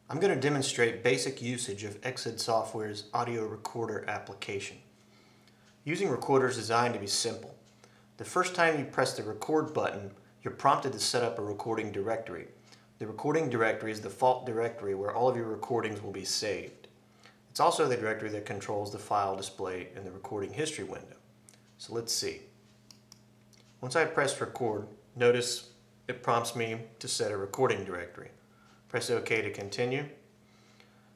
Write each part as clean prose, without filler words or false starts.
I'm going to demonstrate basic usage of xhead software's audio recorder application. Using recorder is designed to be simple. The first time you press the record button, you're prompted to set up a recording directory. The recording directory is the default directory where all of your recordings will be saved. It's also the directory that controls the file display in the recording history window. So let's see. Once I press record, notice it prompts me to set a recording directory. Press OK to continue,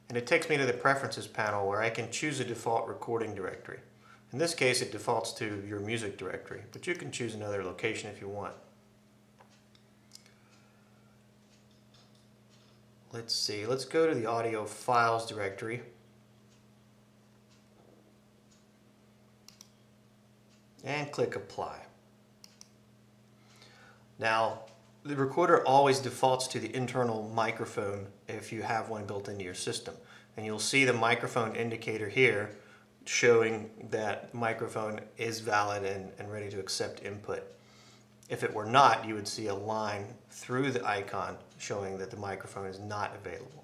and it takes me to the Preferences panel where I can choose a default recording directory. In this case, it defaults to your music directory, but you can choose another location if you want. Let's see, let's go to the audio files directory. And click Apply. Now, the recorder always defaults to the internal microphone if you have one built into your system. And you'll see the microphone indicator here showing that the microphone is valid and ready to accept input. If it were not, you would see a line through the icon showing that the microphone is not available.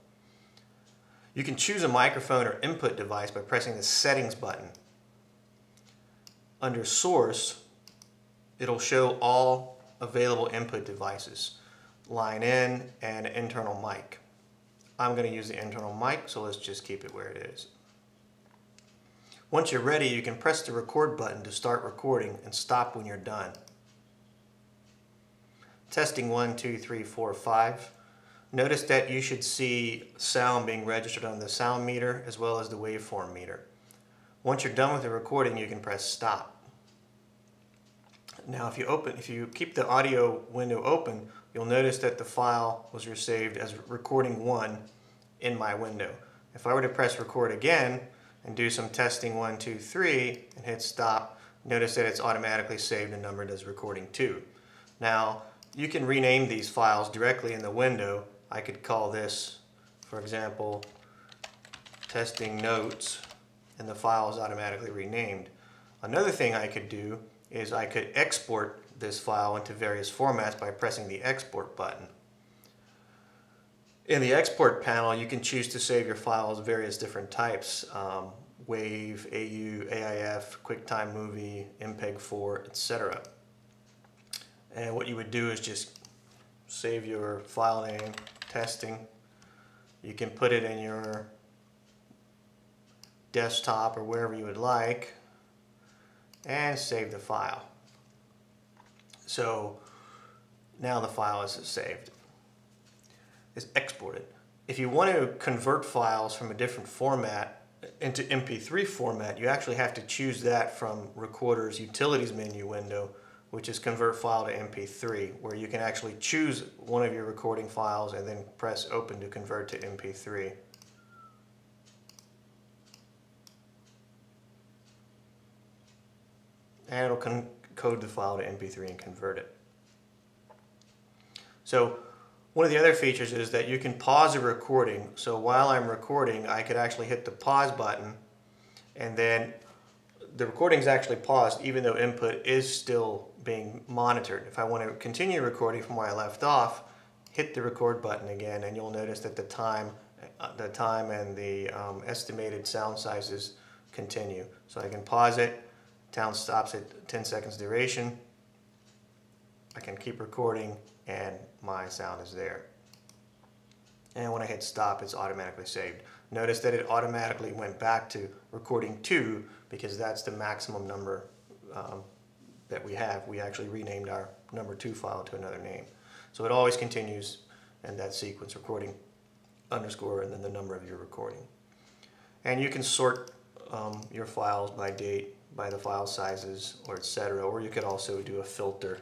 You can choose a microphone or input device by pressing the Settings button. Under Source, it'll show all available input devices, line in and internal mic. I'm going to use the internal mic, so let's just keep it where it is. Once you're ready, you can press the record button to start recording and stop when you're done. Testing 1, 2, 3, 4, 5. Notice that you should see sound being registered on the sound meter as well as the waveform meter. Once you're done with the recording, you can press stop. Now if you keep the audio window open, you'll notice that the file was saved as recording 1 in my window. If I were to press record again and do some testing 1, 2, 3 and hit stop, notice that it's automatically saved and numbered as recording 2. Now you can rename these files directly in the window. I could call this, for example, testing notes, and the file is automatically renamed. Another thing I could do is I could export this file into various formats by pressing the export button. In the export panel, you can choose to save your files various different types, WAV, AU, AIF, QuickTime Movie, MPEG-4, etc. And what you would do is just save your file name, testing. You can put it in your desktop or wherever you would like, and save the file. So now the file is saved. It's exported. If you want to convert files from a different format into MP3 format, you actually have to choose that from Recorder's Utilities menu window, which is Convert File to MP3, where you can actually choose one of your recording files and then press Open to convert to MP3. And it'll code the file to MP3 and convert it. So one of the other features is that you can pause a recording. So while I'm recording, I could actually hit the pause button, and then the recording is actually paused even though input is still being monitored. If I want to continue recording from where I left off, hit the record button again, and you'll notice that the time and the estimated sound sizes continue. So I can pause it. Sound stops at 10 seconds duration. I can keep recording and my sound is there. And when I hit stop, it's automatically saved. Notice that it automatically went back to recording 2 because that's the maximum number that we have. We actually renamed our number 2 file to another name. So it always continues in that sequence, recording underscore and then the number of your recording. And you can sort your files by date, by the file sizes, or etc. Or you could also do a filter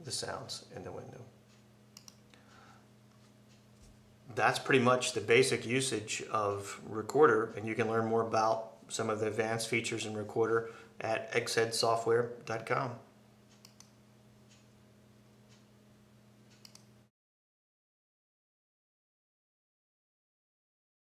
the sounds in the window. That's pretty much the basic usage of Recorder, and you can learn more about some of the advanced features in Recorder at xheadsoftware.com.